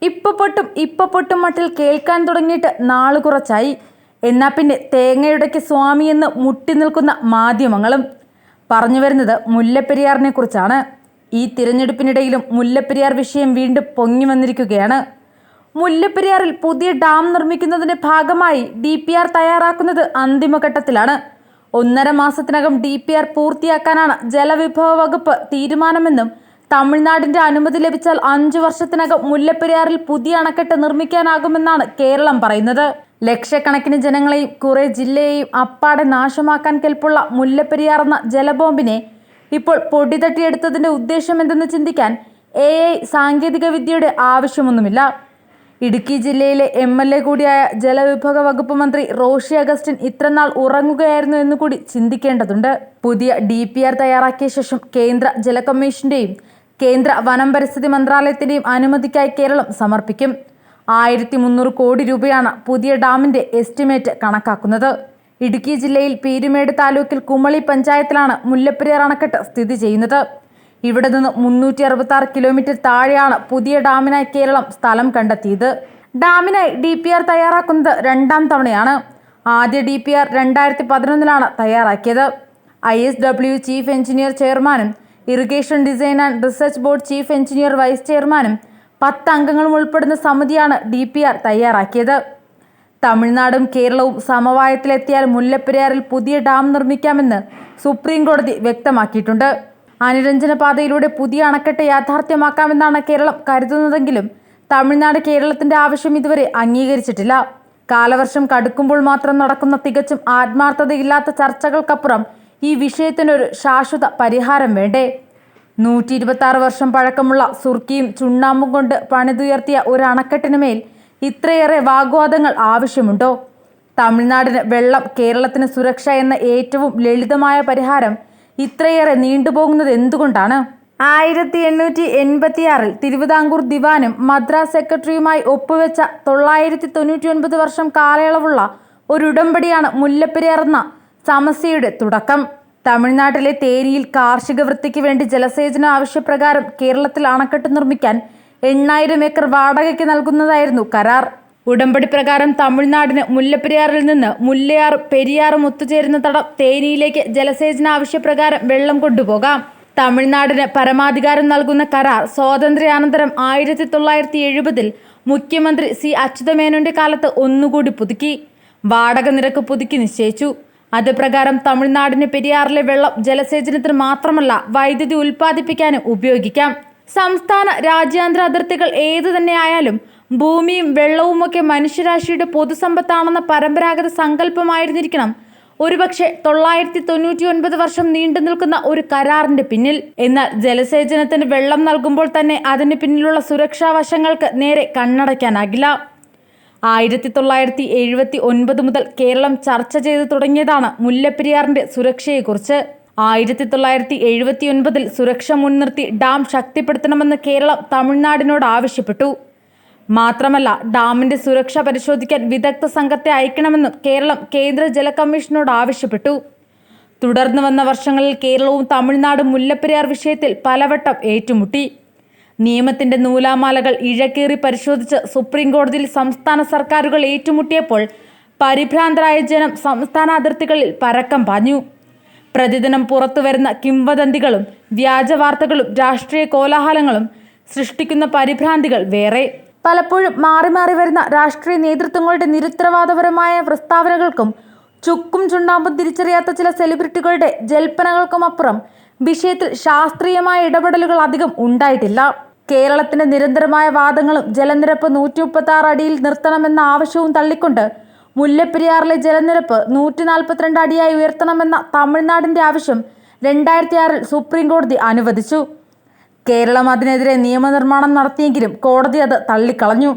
ഇപ്പൊ പൊട്ടും മട്ടിൽ കേൾക്കാൻ തുടങ്ങിയിട്ട് നാളു കുറച്ചായി. എന്നാ പിന്നെ തേങ്ങയുടയ്ക്ക് സ്വാമിയെന്ന് മുട്ടി നിൽക്കുന്ന മാധ്യമങ്ങളും പറഞ്ഞു വരുന്നത് മുല്ലപ്പെരിയാറിനെ കുറിച്ചാണ്. ഈ തിരഞ്ഞെടുപ്പിനിടയിലും മുല്ലപ്പെരിയാർ വിഷയം വീണ്ടും പൊങ്ങി വന്നിരിക്കുകയാണ്. മുല്ലപ്പെരിയാറിൽ പുതിയ ഡാം നിർമ്മിക്കുന്നതിന്റെ ഭാഗമായി DPR തയ്യാറാക്കുന്നത് അന്തിമഘട്ടത്തിലാണ്. 1.5 മാസത്തിനകം DPR പൂർത്തിയാക്കാനാണ് ജലവിഭവ വകുപ്പ് തീരുമാനമെന്നും തമിഴ്നാടിന്റെ അനുമതി ലഭിച്ചാൽ 5 വർഷത്തിനകം മുല്ലപ്പെരിയാറിൽ പുതിയ അണക്കെട്ട് നിർമ്മിക്കാനാകുമെന്നാണ് കേരളം പറയുന്നത്. ലക്ഷക്കണക്കിന് ജനങ്ങളെയും കുറെ ജില്ലയെയും അപ്പാടെ നാശമാക്കാൻ കെൽപ്പുള്ള മുല്ലപ്പെരിയാർ എന്ന ജലബോംബിനെ ഇപ്പോൾ പൊടി തട്ടിയെടുത്തതിന്റെ ഉദ്ദേശം എന്തെന്ന് ചിന്തിക്കാൻ AI സാങ്കേതിക വിദ്യയുടെ ആവശ്യമൊന്നുമില്ല. ഇടുക്കി ജില്ലയിലെ MLA കൂടിയായ ജലവിഭവ വകുപ്പ് മന്ത്രി റോഷി അഗസ്റ്റിൻ ഇത്രനാൾ ഉറങ്ങുകയായിരുന്നു എന്നുകൂടി ചിന്തിക്കേണ്ടതുണ്ട്. പുതിയ DPR തയ്യാറാക്കിയ ശേഷം കേന്ദ്ര ജല കമ്മീഷന്റെയും കേന്ദ്ര വനം പരിസ്ഥിതി മന്ത്രാലയത്തിന്റെയും അനുമതിക്കായി കേരളം സമർപ്പിക്കും. 1300 കോടി രൂപയാണ് പുതിയ ഡാമിന്റെ എസ്റ്റിമേറ്റ് കണക്കാക്കുന്നത്. ഇടുക്കി ജില്ലയിൽ പീരുമേട് താലൂക്കിൽ കുമളി പഞ്ചായത്തിലാണ് മുല്ലപ്പെരിയാർ അണക്കെട്ട് സ്ഥിതി ചെയ്യുന്നത്. ഇവിടെ നിന്ന് 366 കിലോമീറ്റർ താഴെയാണ് പുതിയ ഡാമിനായി കേരളം സ്ഥലം കണ്ടെത്തിയത്. ഡാമിനായി DPR തയ്യാറാക്കുന്നത് 2ാം തവണയാണ്. ആദ്യ DPR 2011 തയ്യാറാക്കിയത്. ISW ചീഫ് എഞ്ചിനീയർ ചെയർമാനും irrigation design and research board chief engineer vice ചെയർമാനും 10 അംഗങ്ങളും ഉൾപ്പെടുന്ന സമിതിയാണ് DPR തയ്യാറാക്കിയത്. തമിഴ്നാടും കേരളവും സമവായത്തിലെത്തിയാൽ മുല്ലപ്പെരിയാറിൽ പുതിയ ഡാം നിർമ്മിക്കാമെന്ന് സുപ്രീം കോടതി വ്യക്തമാക്കിയിട്ടുണ്ട്. അനുരഞ്ജന പാതയിലൂടെ പുതിയ അണക്കെട്ട് യാഥാർത്ഥ്യമാക്കാമെന്നാണ് കേരളം കരുതുന്നതെങ്കിലും തമിഴ്നാട് കേരളത്തിന്റെ ആവശ്യം ഇതുവരെ അംഗീകരിച്ചിട്ടില്ല. കാലവർഷം കടുക്കുമ്പോൾ മാത്രം നടക്കുന്ന തികച്ചും ആത്മാർത്ഥതയില്ലാത്ത ചർച്ചകൾക്കപ്പുറം ഈ വിഷയത്തിനൊരു ശാശ്വത പരിഹാരം വേണ്ടേ? 126 വർഷം പഴക്കമുള്ള സുർക്കിയും ചുണ്ണാമ്പും കൊണ്ട് പണിതുയർത്തിയ ഒരു അണക്കെട്ടിന് മേൽ ഇത്രയേറെ വാഗ്വാദങ്ങൾ ആവശ്യമുണ്ടോ? തമിഴ്നാടിന് വെള്ളം, കേരളത്തിന് സുരക്ഷ എന്ന ഏറ്റവും ലളിതമായ പരിഹാരം ഇത്രയേറെ നീണ്ടുപോകുന്നത് എന്തുകൊണ്ടാണ്? 1886 തിരുവിതാംകൂർ ദിവാനും മദ്രാസ് സെക്രട്ടറിയുമായി ഒപ്പുവെച്ച 999 വർഷം കാലയളവുള്ള ഒരു ഉടമ്പടിയാണ് മുല്ലപ്പെരിയാർ എന്ന സമസ്യയുടെ തുടക്കം. തമിഴ്നാട്ടിലെ തേനിയിൽ കാർഷിക വൃത്തിക്ക് വേണ്ടി ജലസേചന ആവശ്യപ്രകാരം കേരളത്തിൽ അണക്കെട്ട് നിർമ്മിക്കാൻ 8000 ഏക്കർ വാടകയ്ക്ക് നൽകുന്നതായിരുന്നു കരാർ. ഉടമ്പടി പ്രകാരം തമിഴ്നാടിന് മുല്ലപ്പെരിയാറിൽ നിന്ന് മുല്ലയാറും പെരിയാറും ഒത്തുചേരുന്ന തടം തേനിയിലേക്ക് ജലസേചന ആവശ്യപ്രകാരം വെള്ളം കൊണ്ടുപോകാം. തമിഴ്നാടിന് പരമാധികാരം നൽകുന്ന കരാർ സ്വാതന്ത്ര്യാനന്തരം 1970 മുഖ്യമന്ത്രി C അച്യുതമേനോന്റെ കാലത്ത് ഒന്നുകൂടി പുതുക്കി. വാടക നിരക്ക് പുതുക്കി നിശ്ചയിച്ചു. അത് പ്രകാരം തമിഴ്നാടിന് പെരിയാറിലെ വെള്ളം ജലസേചനത്തിന് മാത്രമല്ല വൈദ്യുതി ഉൽപ്പാദിപ്പിക്കാനും ഉപയോഗിക്കാം. സംസ്ഥാന രാജ്യാന്തര അതിർത്തികൾ ഏതു തന്നെ ആയാലും ഭൂമിയും വെള്ളവുമൊക്കെ മനുഷ്യരാശിയുടെ പൊതുസമ്പത്താണെന്ന പരമ്പരാഗത സങ്കല്പമായിരുന്നിരിക്കണം ഒരുപക്ഷെ 999 വർഷം നീണ്ടു നിൽക്കുന്ന ഒരു കരാറിന്റെ പിന്നിൽ. എന്നാൽ ജലസേചനത്തിന് വെള്ളം നൽകുമ്പോൾ തന്നെ അതിന് പിന്നിലുള്ള സുരക്ഷാ വശങ്ങൾക്ക് നേരെ കണ്ണടയ്ക്കാനാകില്ല. 1979 മുതൽ കേരളം ചർച്ച ചെയ്തു തുടങ്ങിയതാണ് മുല്ലപ്പെരിയാറിന്റെ സുരക്ഷയെക്കുറിച്ച്. 1979 സുരക്ഷ മുൻനിർത്തി ഡാം ശക്തിപ്പെടുത്തണമെന്ന് കേരളം തമിഴ്നാടിനോട് ആവശ്യപ്പെട്ടു. മാത്രമല്ല ഡാമിന്റെ സുരക്ഷ പരിശോധിക്കാൻ വിദഗ്ധ സംഘത്തെ അയക്കണമെന്നും കേരളം കേന്ദ്ര ജല കമ്മീഷനോട് ആവശ്യപ്പെട്ടു. തുടർന്ന് വന്ന വർഷങ്ങളിൽ കേരളവും തമിഴ്നാടും മുല്ലപ്പെരിയാർ വിഷയത്തിൽ പലവട്ടം ഏറ്റുമുട്ടി. നിയമത്തിന്റെ നൂലാമാലകൾ ഇഴകീറി പരിശോധിച്ച് സുപ്രീം കോടതിയിൽ സംസ്ഥാന സർക്കാരുകൾ ഏറ്റുമുട്ടിയപ്പോൾ പരിഭ്രാന്തരായ ജനം സംസ്ഥാന അതിർത്തികളിൽ പരക്കം പാഞ്ഞു. പ്രതിദിനം പുറത്തുവരുന്ന കിംവദന്തികളും വ്യാജ വാർത്തകളും രാഷ്ട്രീയ കോലാഹലങ്ങളും സൃഷ്ടിക്കുന്ന പരിഭ്രാന്തികൾ വേറെ. പലപ്പോഴും മാറി മാറി വരുന്ന രാഷ്ട്രീയ നേതൃത്വങ്ങളുടെ നിരുത്തരവാദപരമായ പ്രസ്താവനകൾക്കും ചുക്കും ചുണ്ണാമ്പും തിരിച്ചറിയാത്ത ചില സെലിബ്രിറ്റികളുടെ ജൽപ്പനകൾക്കുമപ്പുറം വിഷയത്തിൽ ശാസ്ത്രീയമായ ഇടപെടലുകൾ അധികം ഉണ്ടായിട്ടില്ല. കേരളത്തിന്റെ നിരന്തരമായ വാദങ്ങളും ജലനിരപ്പ് 136 അടിയിൽ നിർത്തണമെന്ന ആവശ്യവും തള്ളിക്കൊണ്ട് മുല്ലപ്പെരിയാറിലെ ജലനിരപ്പ് 142 അടിയായി ഉയർത്തണമെന്ന തമിഴ്നാടിന്റെ ആവശ്യം 2006 സുപ്രീം കോടതി അനുവദിച്ചു. കേരളം അതിനെതിരെ നിയമനിർമ്മാണം നടത്തിയെങ്കിലും കോടതി അത് തള്ളിക്കളഞ്ഞു.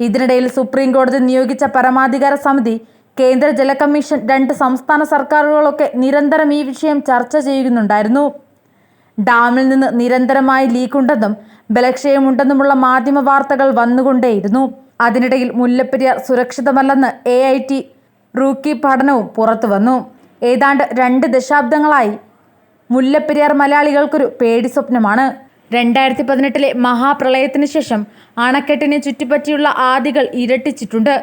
ഇതിനിടയിൽ സുപ്രീം കോടതി നിയോഗിച്ച പരമാധികാര സമിതി, കേന്ദ്ര ജല കമ്മീഷൻ, 2 സംസ്ഥാന സർക്കാരുകളൊക്കെ നിരന്തരം ഈ വിഷയം ചർച്ച ചെയ്യുന്നുണ്ടായിരുന്നു. ഡാമിൽ നിന്ന് നിരന്തരമായി ലീക്കുണ്ടെന്നും ബലക്ഷയമുണ്ടെന്നുമുള്ള മാധ്യമ വാർത്തകൾ വന്നുകൊണ്ടേയിരുന്നു. അതിനിടയിൽ മുല്ലപ്പെരിയാർ സുരക്ഷിതമല്ലെന്ന് AIT റൂക്കി പഠനവും പുറത്തു വന്നു. ഏതാണ്ട് 2 ദശാബ്ദങ്ങളായി മുല്ലപ്പെരിയാർ മലയാളികൾക്കൊരു പേടി സ്വപ്നമാണ്. 2018 മഹാപ്രളയത്തിന് ശേഷം അണക്കെട്ടിനെ ചുറ്റിപ്പറ്റിയുള്ള ആദികൾ ഇരട്ടിച്ചിട്ടുണ്ട്.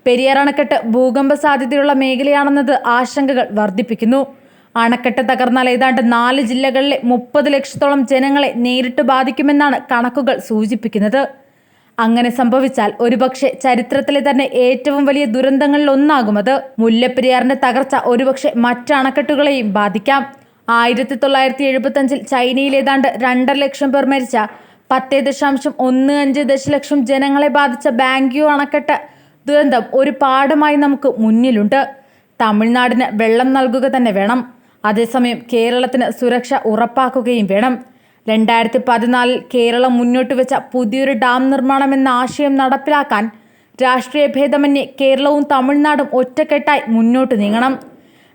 പെരിയാർ അണക്കെട്ട് ഭൂകമ്പ സാധ്യതയുള്ള മേഖലയാണെന്നത് ആശങ്കകൾ വർദ്ധിപ്പിക്കുന്നു. അണക്കെട്ട് തകർന്നാൽ ഏതാണ്ട് 4 ജില്ലകളിലെ 30 ലക്ഷത്തോളം ജനങ്ങളെ നേരിട്ട് ബാധിക്കുമെന്നാണ് കണക്കുകൾ സൂചിപ്പിക്കുന്നത്. അങ്ങനെ സംഭവിച്ചാൽ ഒരുപക്ഷെ ചരിത്രത്തിലെ തന്നെ ഏറ്റവും വലിയ ദുരന്തങ്ങളിൽ ഒന്നാകുമത്. മുല്ലപ്പെരിയാറിന്റെ തകർച്ച ഒരുപക്ഷെ മറ്റ് അണക്കെട്ടുകളെയും ബാധിക്കാം. 1975 ചൈനയിൽ ഏതാണ്ട് 2.5 ലക്ഷം പേർ മരിച്ച 10.15 ദശലക്ഷം ജനങ്ങളെ ബാധിച്ച ബാങ്ക്യൂ അണക്കെട്ട് ദുരന്തം ഒരു പാഠമായി നമുക്ക് മുന്നിലുണ്ട്. തമിഴ്നാടിന് വെള്ളം നൽകുക തന്നെ വേണം, അതേസമയം കേരളത്തിന് സുരക്ഷ ഉറപ്പാക്കുകയും വേണം. 2014 കേരളം മുന്നോട്ട് വെച്ച പുതിയൊരു ഡാം നിർമ്മാണം എന്ന ആശയം നടപ്പിലാക്കാൻ രാഷ്ട്രീയ ഭേദമന്യേ കേരളവും തമിഴ്നാടും ഒറ്റക്കെട്ടായി മുന്നോട്ട് നീങ്ങണം.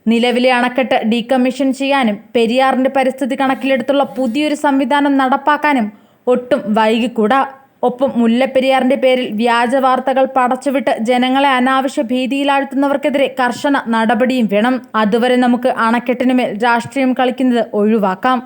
നിലവിലെ അണക്കെട്ട് ഡീകമ്മീഷൻ ചെയ്യാനും പെരിയാറിന്റെ പരിസ്ഥിതി കണക്കിലെടുത്തുള്ള പുതിയൊരു സംവിധാനം നടപ്പാക്കാനും ഒട്ടും വൈകിക്കൂടാ. ഒപ്പം മുല്ലപ്പെരിയാറിന്റെ പേരിൽ വ്യാജ വാർത്തകൾ പടച്ചുവിട്ട് ജനങ്ങളെ അനാവശ്യ ഭീതിയിലാഴ്ത്തുന്നവർക്കെതിരെ കർശന നടപടിയും വേണം. അതുവരെ നമുക്ക് അണക്കെട്ടിനുമേൽ രാഷ്ട്രീയം കളിക്കുന്നത് ഒഴിവാക്കാം.